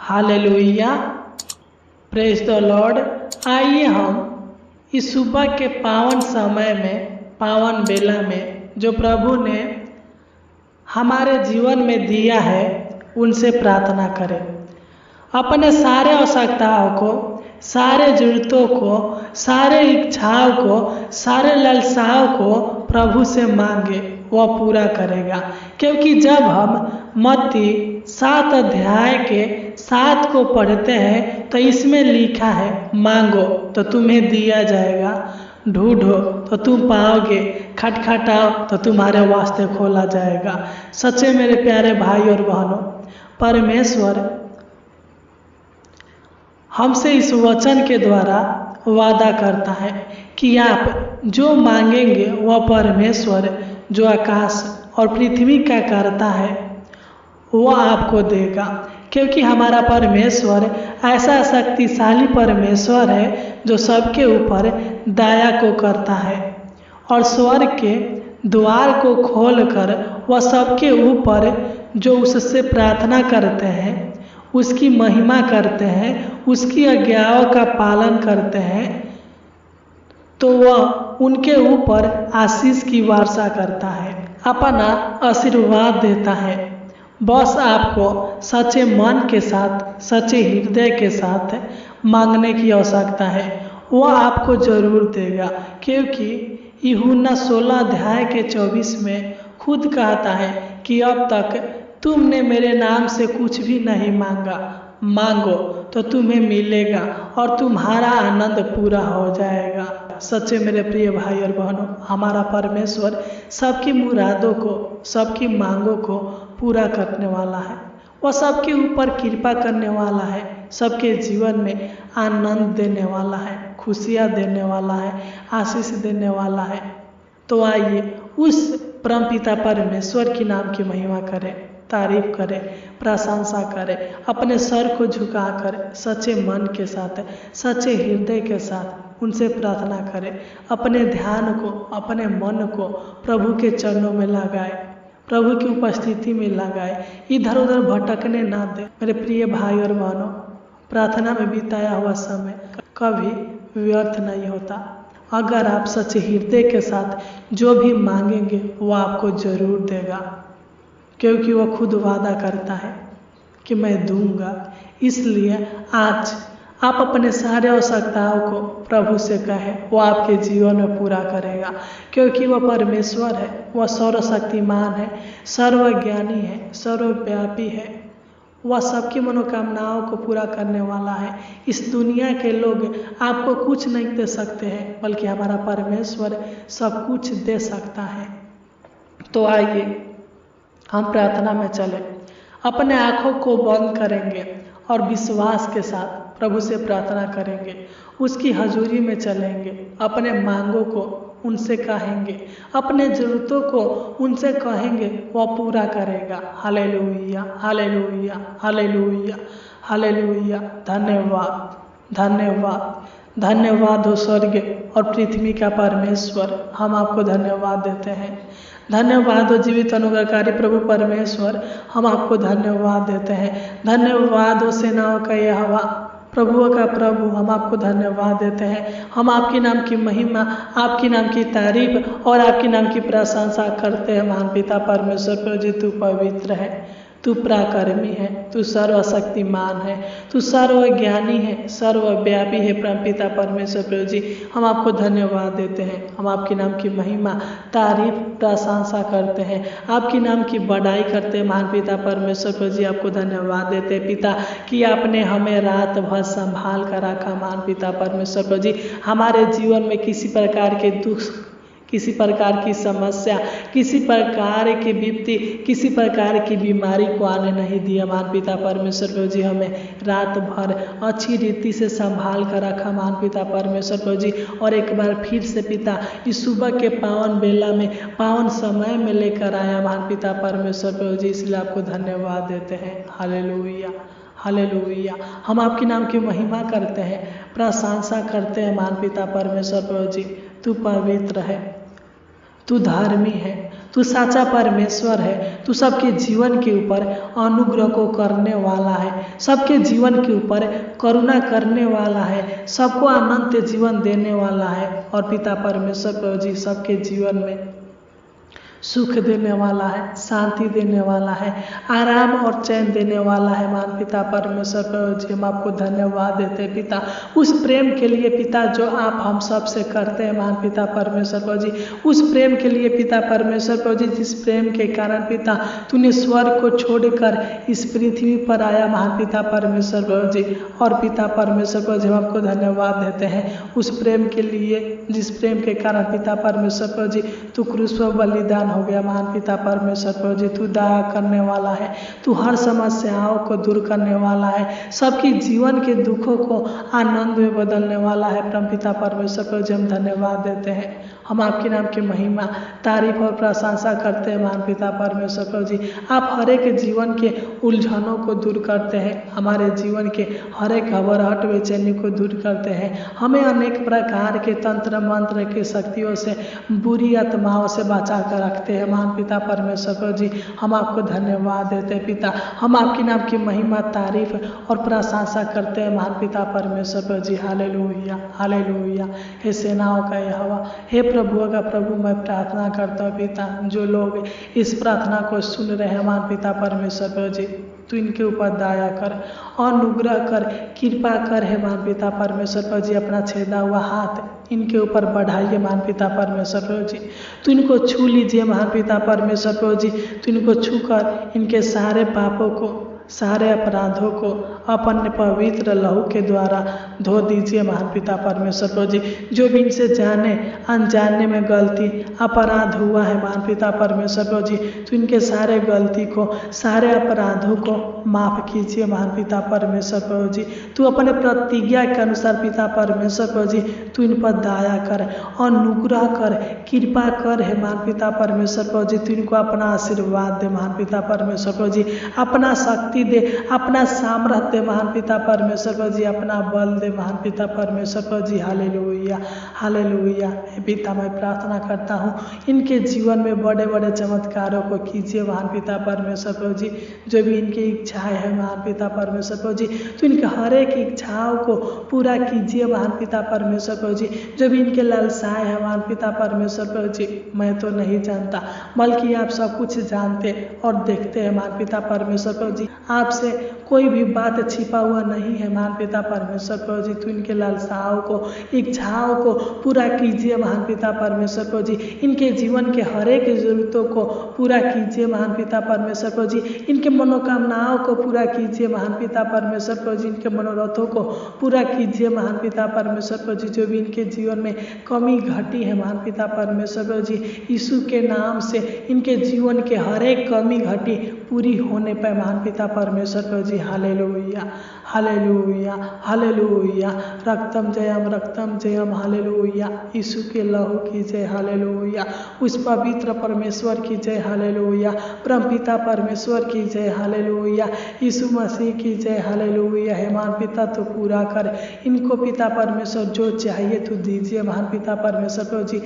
Hallelujah, praise the Lord. आइए हम इस सुबह के पावन समय में, पावन बेला में जो प्रभु ने हमारे जीवन में दिया है उनसे प्रार्थना करें। अपने सारे आवश्यकताओं को, सारे जरूरतों को, सारे इच्छाओं को, सारे लालसाओं को प्रभु से मांगे, वह पूरा करेगा। क्योंकि जब हम मत्ती 7 अध्याय के 7 को पढ़ते हैं तो इसमें लिखा है, मांगो तो तुम्हें दिया जाएगा, ढूंढो तो तुम पाओगे, खटखटाओ तो तुम्हारे वास्ते खोला जाएगा। सच्चे मेरे प्यारे भाई और बहनों, परमेश्वर हमसे इस वचन के द्वारा वादा करता है कि आप जो मांगेंगे वह परमेश्वर जो आकाश और पृथ्वी का करता है वह आपको देगा। क्योंकि हमारा परमेश्वर ऐसा शक्तिशाली परमेश्वर है जो सबके ऊपर दया को करता है और स्वर्ग के द्वार को खोलकर वह सबके ऊपर जो उससे प्रार्थना करते हैं, उसकी महिमा करते हैं, उसकी आज्ञाओं का पालन करते हैं, तो वह उनके ऊपर आशीष की वर्षा करता है, अपना आशीर्वाद देता है। बस आपको सच्चे मन के साथ, सच्चे हृदय के साथ मांगने की आवश्यकता है, वह आपको जरूर देगा। क्योंकि यूहन्ना 16 अध्याय के 24 में खुद कहता है कि अब तक तुमने मेरे नाम से कुछ भी नहीं मांगा, मांगो तो तुम्हें मिलेगा और तुम्हारा आनंद पूरा हो जाएगा। सच्चे मेरे प्रिय भाई और बहनों, हमारा परमेश्वर सबकी मुरादों को, सबकी मांगों को पूरा करने वाला है। वह सबके ऊपर कृपा करने वाला है, सबके जीवन में आनंद देने वाला है, खुशियाँ देने वाला है, आशीष देने वाला है। तो आइए उस परमपिता परमेश्वर के नाम की महिमा करें, तारीफ करें, प्रशंसा करें, अपने सर को झुकाकर सच्चे मन के साथ, सच्चे हृदय के साथ उनसे प्रार्थना करें। अपने ध्यान को, अपने मन को प्रभु के चरणों में लगाए, प्रभु की उपस्थिति में लगाए, इधर उधर भटकने ना दे। मेरे प्रिय भाई और बहनों, प्रार्थना में बिताया हुआ समय कभी व्यर्थ नहीं होता। अगर आप सच्चे हृदय के साथ जो भी मांगेंगे वो आपको जरूर देगा, क्योंकि वह खुद वादा करता है कि मैं दूंगा। इसलिए आज आप अपने सारे आवश्यकताओं को प्रभु से कहें, वो आपके जीवन में पूरा करेगा। क्योंकि वह परमेश्वर है, वह सर्वशक्तिमान है, सर्वज्ञानी है, सर्वव्यापी है, वह सबकी मनोकामनाओं को पूरा करने वाला है। इस दुनिया के लोग आपको कुछ नहीं दे सकते हैं, बल्कि हमारा परमेश्वर सब कुछ दे सकता है। तो आइए हम प्रार्थना में चले, अपने आँखों को बंद करेंगे और विश्वास के साथ प्रभु से प्रार्थना करेंगे, उसकी हजूरी में चलेंगे, अपने मांगों को उनसे कहेंगे, अपने जरूरतों को उनसे कहेंगे, वह पूरा करेगा। Hallelujah, hallelujah, hallelujah, hallelujah. धन्यवाद, धन्यवाद, धन्यवाद हो स्वर्ग और पृथ्वी का परमेश्वर, हम आपको धन्यवाद देते हैं। धन्यवाद हो जीवित अनुग्रहकारी प्रभु परमेश्वर, हम आपको धन्यवाद देते हैं। धन्यवाद हो सेनाओं का यहोवा, प्रभुओं का प्रभु, हम आपको धन्यवाद देते हैं। हम आपके नाम की महिमा, आपके नाम की तारीफ और आपके नाम की प्रशंसा करते हैं। महान पिता परमेश्वर प्रभु जी, तू पवित्र है, तू पराक्रमी है, तू सर्वशक्तिमान है, तू सर्वज्ञानी है, सर्वव्यापी है। परमपिता परमेश्वर प्रभु जी, हम आपको धन्यवाद देते हैं। हम आपके नाम की महिमा, तारीफ, प्रशंसा करते हैं, आपके नाम की बड़ाई करते हैं। महान पिता परमेश्वर प्रभु जी, आपको धन्यवाद देते हैं पिता कि आपने हमें रात भर संभाल कर रखा। महान पिता परमेश्वर प्रभु जी, हमारे जीवन में किसी प्रकार के दुख, किसी प्रकार की समस्या, किसी प्रकार की विपत्ति, किसी प्रकार की बीमारी को आने नहीं दिया। महान पिता परमेश्वर प्रभु जी, हमें रात भर अच्छी रीति से संभाल कर रखा। महान पिता परमेश्वर प्रभु जी, और एक बार फिर से पिता इस सुबह के पावन बेला में, पावन समय में लेकर आया। महान पिता परमेश्वर प्रभु जी, इसलिए आपको धन्यवाद देते हैं। Hallelujah, hallelujah. हम आपके नाम की महिमा करते हैं, प्रशंसा करते हैं। महान पिता परमेश्वर प्रभु जी, तू पवित्र है, तू धर्मी है, तू साचा परमेश्वर है। तू सबके जीवन के ऊपर अनुग्रह को करने वाला है, सबके जीवन के ऊपर करुणा करने वाला है, सबको अनंत जीवन देने वाला है। और पिता परमेश्वर प्रभु जी सबके जीवन में सुख देने वाला है, शांति देने वाला है, आराम और चैन देने वाला है। महान पिता परमेश्वर प्रभु जी हम आपको धन्यवाद देते हैं पिता, उस प्रेम के लिए पिता जो आप हम सब से करते हैं। महान पिता परमेश्वर प्रभु जी उस प्रेम के लिए पिता परमेश्वर प्रभु जी जिस प्रेम के कारण पिता तूने स्वर्ग को छोड़कर इस पृथ्वी पर आया। महान पिता परमेश्वर प्रभु जी और पिता परमेश्वर प्रभु जी हम आपको धन्यवाद देते हैं उस प्रेम के लिए जिस प्रेम के कारण पिता परमेश्वर प्रभु जी तू क्रूस पर बलिदान हो गया। महान पिता परमेश्वर प्रभु जी तू दया करने वाला है, तू हर समस्याओं को दूर करने वाला है, सबके जीवन के दुखों को आनंद में बदलने वाला है। परम पिता परमेश्वर प्रभु जी हम धन्यवाद देते हैं, हम आपके नाम की महिमा तारीफ और प्रशंसा करते हैं। महान पिता परमेश्वर प्रभु जी आप हर एक जीवन के उलझनों को दूर करते हैं, हमारे जीवन के हर एक घबराहट बेचैनी को दूर करते हैं, हमें अनेक प्रकार के तंत्र मंत्र की शक्तियों से बुरी आत्माओं से बचा कर रखते हैं। महान पिता परमेश्वर प्रभु जी हम आपको धन्यवाद देते हैं पिता, हम आपके नाम की महिमा तारीफ और प्रशंसा करते हैं। महान पिता परमेश्वर प्रभु जी हालेलुया हालेलुया। हे सेनाओं का यहोवा, हे प्रभु का प्रभु मैं प्रार्थना करता हूँ पिता जो लोग इस प्रार्थना को सुन रहे हैं महान पिता परमेश्वर प्रभु जी तू इनके ऊपर दया कर, अनुग्रह कर, कृपा कर। है महान पिता परमेश्वर प्रभु जी अपना छेदा हुआ हाथ इनके ऊपर बढ़ाइए। महान पिता परमेश्वर प्रभु जी तू इनको छू लीजिए। महान पिता परमेश्वर प्रभु जी तू इनको छू कर इनके सारे पापों को सारे अपराधों को अपने पवित्र लहू के द्वारा धो दीजिए। महान पिता परमेश्वर प्रभु जी जो भी इनसे जाने अनजाने में गलती अपराध हुआ है महान पिता परमेश्वर प्रभु जी तो इनके सारे गलती को सारे अपराधों को माफ़ कीजिए। महान पिता परमेश्वर प्रभु जी तू अपने प्रतिज्ञा के अनुसार पिता परमेश्वर प्रभु जी तू इन पर दया कर, अनुग्रह कर, कृपा कर। है महान पिता परमेश्वर प्रभु जी तू इनको अपना आशीर्वाद दे। महान पिता परमेश्वर प्रभु जी अपना शक्ति दे, अपना सामर्थ्य दे। महान पिता परमेश्वर प्रभु जी अपना बल दे। महान पिता परमेश्वर प्रभु जी हालेलुया हालेलुया। पिता मैं प्रार्थना करता हूँ इनके जीवन में बड़े बड़े चमत्कारों को कीजिए। महान पिता परमेश्वर प्रभु जी जो भी इनकी इच्छाएं है महान पिता परमेश्वर प्रभु जी तो इनके हर एक इच्छाओं को पूरा कीजिए। महान पिता परमेश्वर प्रभु जी जो भी इनके लालसाएं है महान पिता परमेश्वर प्रभु जी मैं तो नहीं जानता बल्कि आप सब कुछ जानते और देखते हैं। महान पिता परमेश्वर प्रभु जी आपसे कोई भी बात छिपा हुआ नहीं है। महान पिता परमेश्वर प्रभु जी तू इनके लालसाओं को इच्छाओं को पूरा कीजिए। महान पिता परमेश्वर प्रभु जी इनके जीवन के हर एक जरूरतों को पूरा कीजिए। महान पिता परमेश्वर प्रभु जी इनके मनोकामनाओं को पूरा कीजिए। महान पिता परमेश्वर प्रभु जी इनके मनोरथों को पूरा कीजिए। महान पिता परमेश्वर प्रभु जी जो भी इनके जीवन में कमी घटी है महान पिता परमेश्वर प्रभु जी यीशु के नाम से इनके जीवन के हर एक कमी घटी पूरी होने पर महान पिता परमेश्वर प्रभु जी hallelujah hallelujah hallelujah. रक्तम Jayam hallelujah. यीशु के लहू की जय हालेलुया। उस पवित्र परमेश्वर की जय हालेलुया। परम पिता परमेश्वर की जय हालेलुया। यीशु मसीह की जय हालेलुया। हे महान पिता तो पूरा कर इनको पिता परमेश्वर जो चाहिए तो दीजिए। महान पिता परमेश्वर प्रभु जी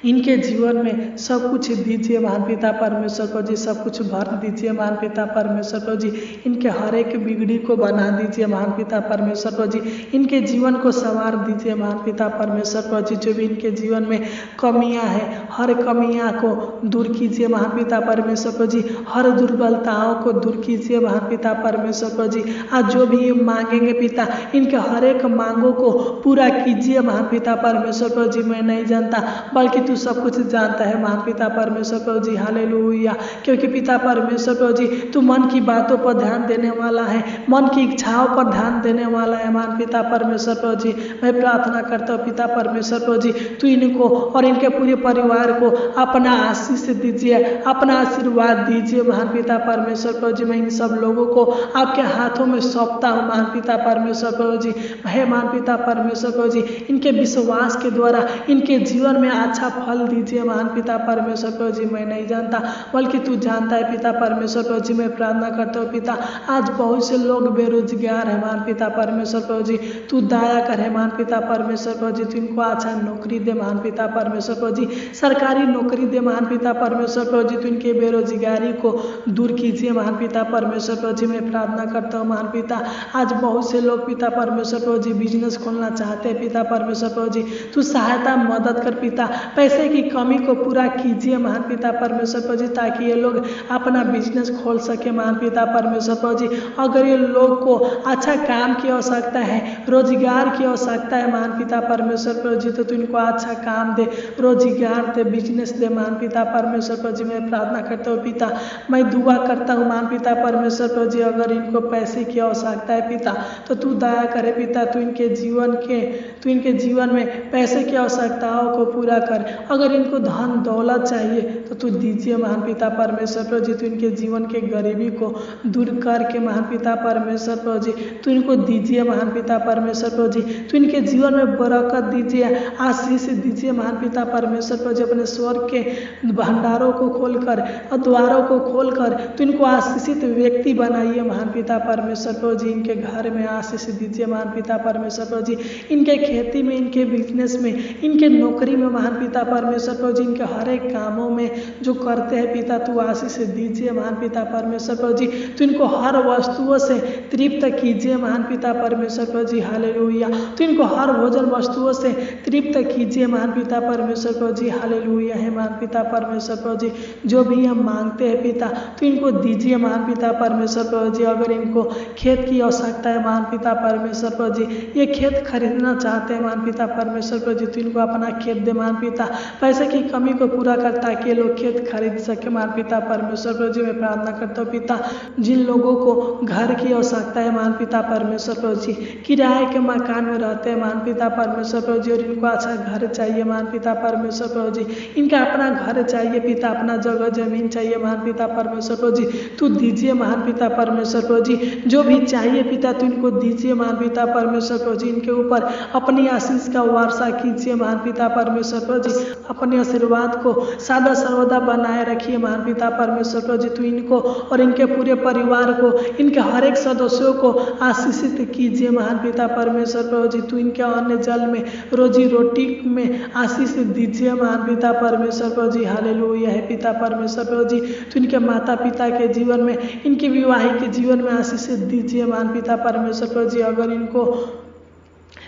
इनके जीवन में सब कुछ दीजिए। महान पिता परमेश्वर प्रभु जी सब कुछ भर दीजिए। महान पिता परमेश्वर प्रभु जी इनके हर एक बिगड़ी को बना दीजिए। महान पिता परमेश्वर प्रभु जी इनके जीवन को संवार दीजिए। महान पिता परमेश्वर प्रभु जी जो भी इनके जीवन में कमियां हैं हर कमियां को दूर कीजिए। महान पिता परमेश्वर प्रभु जी हर दुर्बलताओं को दूर कीजिए। महान पिता परमेश्वर प्रभु जी आज जो भी मांगेंगे पिता इनके हर एक मांगों को पूरा कीजिए। महान पिता परमेश्वर प्रभु जी मैं नहीं जानता बल्कि तू सब कुछ जानता है। महान पिता परमेश्वर प्रभु जी हालेलुया। क्योंकि पिता परमेश्वर प्रभु जी तू मन की बातों पर ध्यान देने वाला है, मन की इच्छाओं पर ध्यान देने वाला है। महान पिता परमेश्वर प्रभु जी मैं प्रार्थना करता हूँ पिता परमेश्वर प्रभु जी तू इनको और इनके पूरे परिवार को अपना आशीष दीजिए, अपना आशीर्वाद दीजिए। महान पिता परमेश्वर प्रभु जी मैं इन सब लोगों को आपके हाथों में सौंपता हूँ। महान पिता परमेश्वर प्रभु जी है महान पिता परमेश्वर प्रभु जी इनके विश्वास के द्वारा इनके जीवन में अच्छा फल दीजिए महान पिता परमेश्वर प्रभु जी। मैं नहीं जानता बल्कि तू जानता है पिता परमेश्वर प्रभु जी। मैं प्रार्थना करता हूँ पिता, आज बहुत से लोग बेरोजगार है महान पिता परमेश्वर प्रभु जी, तू दया कर है महान पिता परमेश्वर प्रभु जी। तू इनको अच्छा नौकरी दे महान पिता परमेश्वर प्रभु जी, सरकारी नौकरी दे महान पिता परमेश्वर प्रभु जी। तू इनके बेरोजगारी को दूर कीजिए महान पिता परमेश्वर प्रभु जी। मैं प्रार्थना करता हूँ महान पिता, आज बहुत से लोग पिता परमेश्वर प्रभु जी बिजनेस खोलना चाहते हैं पिता परमेश्वर प्रभु जी। तू सहायता मदद कर पिता, पैसे की कमी को पूरा कीजिए महान पिता परमेश्वर प्रभु जी, ताकि ये लोग अपना बिजनेस खोल सके महान पिता परमेश्वर प्रभु जी। अगर ये लोग को अच्छा काम की आवश्यकता है, रोजगार की आवश्यकता है महान पिता परमेश्वर प्रभु जी, तो तू इनको अच्छा काम दे, रोजगार दे, बिजनेस दे महान पिता परमेश्वर प्रभु जी। मैं प्रार्थना करता हूँ पिता, मैं दुआ करता हूँ महान पिता परमेश्वर प्रभु जी, अगर इनको पैसे की आवश्यकता है पिता तो तू दया करे पिता, तू इनके जीवन में पैसे की आवश्यकताओं को पूरा कर। अगर इनको धन दौलत चाहिए तो तू दीजिए महान पिता परमेश्वर प्रभु जी। तू इनके जीवन के गरीबी को दूर करके महान पिता परमेश्वर प्रभु जी, तू इनको दीजिए महान पिता परमेश्वर प्रभु जी। तू इनके जीवन में बरकत दीजिए, आशीष दीजिए महान पिता परमेश्वर प्रभु जी। अपने स्वर्ग के भंडारों को खोलकर और द्वारों को खोलकर तू इनको आशीषित व्यक्ति बनाइए महान पिता परमेश्वर प्रभु जी। इनके घर में आशीष दीजिए महान पिता परमेश्वर प्रभु जी, इनके खेती में, इनके बिजनेस में, इनके नौकरी में महान पिता परमेश्वर प्रभु जी, इनके हर एक कामों में जो करते हैं पिता तू आशीष दीजिए महान पिता परमेश्वर प्रभु जी। तू इनको हर वस्तुओं से तृप्त कीजिए महान पिता परमेश्वर प्रभु जी, हालेलुया। तू इनको हर भोजन वस्तुओं से तृप्त कीजिए महान पिता परमेश्वर प्रभु जी, हालेलुया है महान पिता परमेश्वर प्रभु जी। जो भी हम मांगते हैं पिता तू इनको दीजिए महान पिता परमेश्वर प्रभु जी। अगर इनको खेत की आवश्यकता है महान पिता परमेश्वर प्रभु जी, ये खेत खरीदना चाहते हैं महान पिता परमेश्वर प्रभु जी, तू इनको अपना खेत दे महान पिता, पैसे की कमी को पूरा कर ताकि ये लोग खेत खरीद सके महान पिता परमेश्वर प्रभु जी। मैं प्रार्थना करता हूँ पिता, जिन लोगों को घर की आवश्यकता है महान पिता परमेश्वर प्रभु जी, किराए के मकान में रहते हैं महान पिता परमेश्वर प्रभु जी, और इनको अच्छा घर चाहिए महान पिता परमेश्वर प्रभु जी, इनका अपना घर चाहिए पिता, अपना जगह जमीन चाहिए महान पिता परमेश्वर प्रभु जी, तू दीजिए महान पिता परमेश्वर प्रभु जी। जो भी चाहिए पिता तू इनको दीजिए महान पिता परमेश्वर प्रभु जी। इनके ऊपर अपनी आशीष का वर्षा कीजिए महान पिता परमेश्वर प्रभु जी, अपने आशीर्वाद को सदा सर्वदा बनाए रखिए महान पिता परमेश्वर प्रभु जी। तू इनको और इनके पूरे परिवार को, इनके हर एक सदस्यों को आशीषित कीजिए महान पिता परमेश्वर प्रभु जी। तू इनके अन्न जल में, रोजी रोटी में आशीष दीजिए महान पिता परमेश्वर प्रभु जी, हालेलुया है पिता परमेश्वर प्रभु जी। तू इनके माता पिता के जीवन में, इनके विवाहिक के जीवन में आशीष दीजिए महान पिता परमेश्वर प्रभु जी। अगर इनको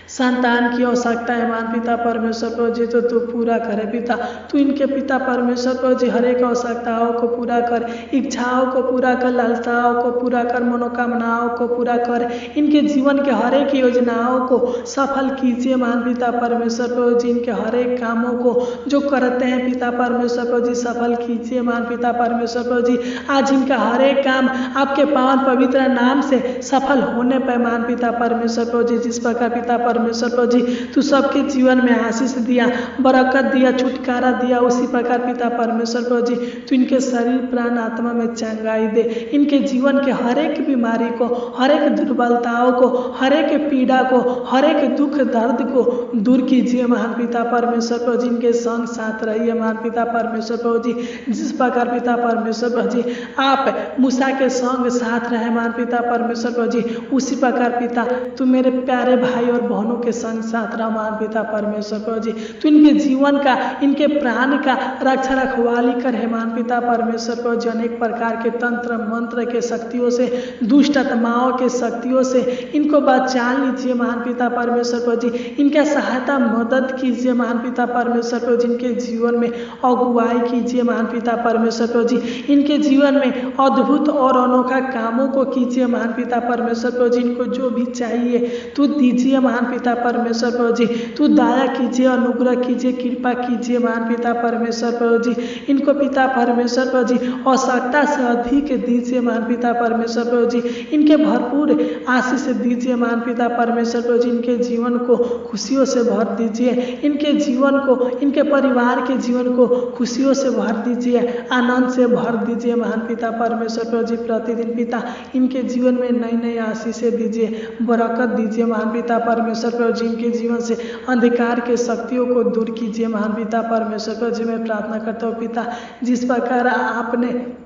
संतान की आवश्यकता है महान पिता परमेश्वर प्रभु जी तो तू पूरा करे पिता। तू इनके पिता परमेश्वर प्रभु जी हर एक आवश्यकताओं को पूरा कर, इच्छाओं को पूरा कर, लालसाओं को पूरा कर, मनोकामनाओं को पूरा कर। इनके जीवन के हर एक योजनाओं को सफल कीजिए महान पिता परमेश्वर प्रभु जी। इनके हर एक कामों को जो करते हैं पिता परमेश्वर प्रभु जी सफल कीजिए महान पिता परमेश्वर प्रभु जी। आज इनका हर एक काम आपके पावन पवित्र नाम से सफल होने पर महान पिता परमेश्वर प्रभु जी, जिस प्रकार पिता परमेश्वर प्रभु जी तू सबके जीवन में आशीष दिया, बरकत दिया, छुटकारा दिया, उसी प्रकार पिता परमेश्वर प्रभु जी तू इनके शरीर प्राण आत्मा में चंगाई दे। इनके जीवन के हर एक बीमारी को, हर एक दुर्बलताओं को, हर एक पीड़ा को, हर एक दुख दर्द को दूर कीजिए महान पिता परमेश्वर प्रभु जी। इनके संग साथ रहिए महान पिता परमेश्वर प्रभु जी, जिस प्रकार पिता परमेश्वर प्रभु जी आप मूसा के संग साथ रहे महान पिता परमेश्वर प्रभु जी, उसी प्रकार पिता तू मेरे प्यारे भाई और बहनों के संग साथ रहा महान पिता परमेश्वर प्रभु जी। तू इनके जीवन का, इनके प्राण का रक्षा रखवाली कर है महान पिता परमेश्वर प्रभु जी। अनेक प्रकार के तंत्र मंत्र के शक्तियों से, दुष्ट आत्माओं के शक्तियों से इनको बचा लीजिए महान पिता परमेश्वर प्रभु जी। इनका सहायता मदद कीजिए महान पिता परमेश्वर प्रभु जी। इनके जीवन में अगुवाई कीजिए महान पिता परमेश्वर प्रभु जी। इनके जीवन में अद्भुत और अनोखा कामों को कीजिए महान पिता परमेश्वर प्रभु जी। इनको जो भी चाहिए तू दीजिए महान पिता परमेश्वर प्रभु जी। तू दया कीजिए, अनुग्रह कीजिए, कृपा कीजिए महान पिता परमेश्वर प्रभु जी। इनको पिता परमेश्वर प्रभु जी आवश्यकता से अधिक दीजिए महान पिता परमेश्वर प्रभु जी। इनके भरपूर आशीष दीजिए महान पिता परमेश्वर प्रभु जी। इनके जीवन को खुशियों से भर दीजिए, इनके जीवन को, इनके परिवार के जीवन को खुशियों से भर दीजिए, आनंद से भर दीजिए महान पिता परमेश्वर प्रभु जी। प्रतिदिन पिता इनके जीवन में नई नई आशीषें दीजिए, बरकत दीजिए महान पिता परमेश्वर परमेश्वर प्रभु जी इनके जीवन से अंधकार के शक्तियों को दूर कीजिए महान पिता परमेश्वर प्रभु जी। मैं प्रार्थना करता हूँ पिता, जिस प्रकार आपने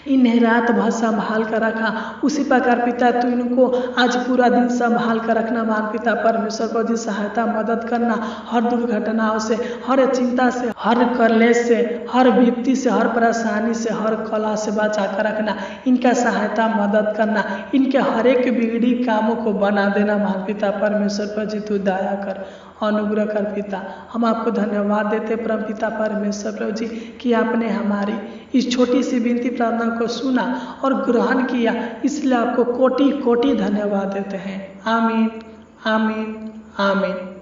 इन्हें रात भर संभाल कर रखा, उसी प्रकार पिता तू इनको आज पूरा दिन संभाल कर रखना महान पिता परमेश्वर प्रभु जी। सहायता मदद करना, हर दुर्घटनाओं से, हर चिंता से, हर कलेश से, हर विपत्ति से, हर परेशानी से, हर कला से बचा कर रखना। इनका सहायता मदद करना, इनके हर एक बिगड़ी कामों को बना देना महान पिता परमेश्वर प्रभु जी। तू दया कर, अनुग्रह कर पिता। हम आपको धन्यवाद देते परम पिता परमेश्वर प्रभु जी कि आपने हमारी इस छोटी सी विनती प्रार्थना को सुना और ग्रहण किया, इसलिए आपको कोटि कोटि धन्यवाद देते हैं। आमीन, आमीन, आमीन।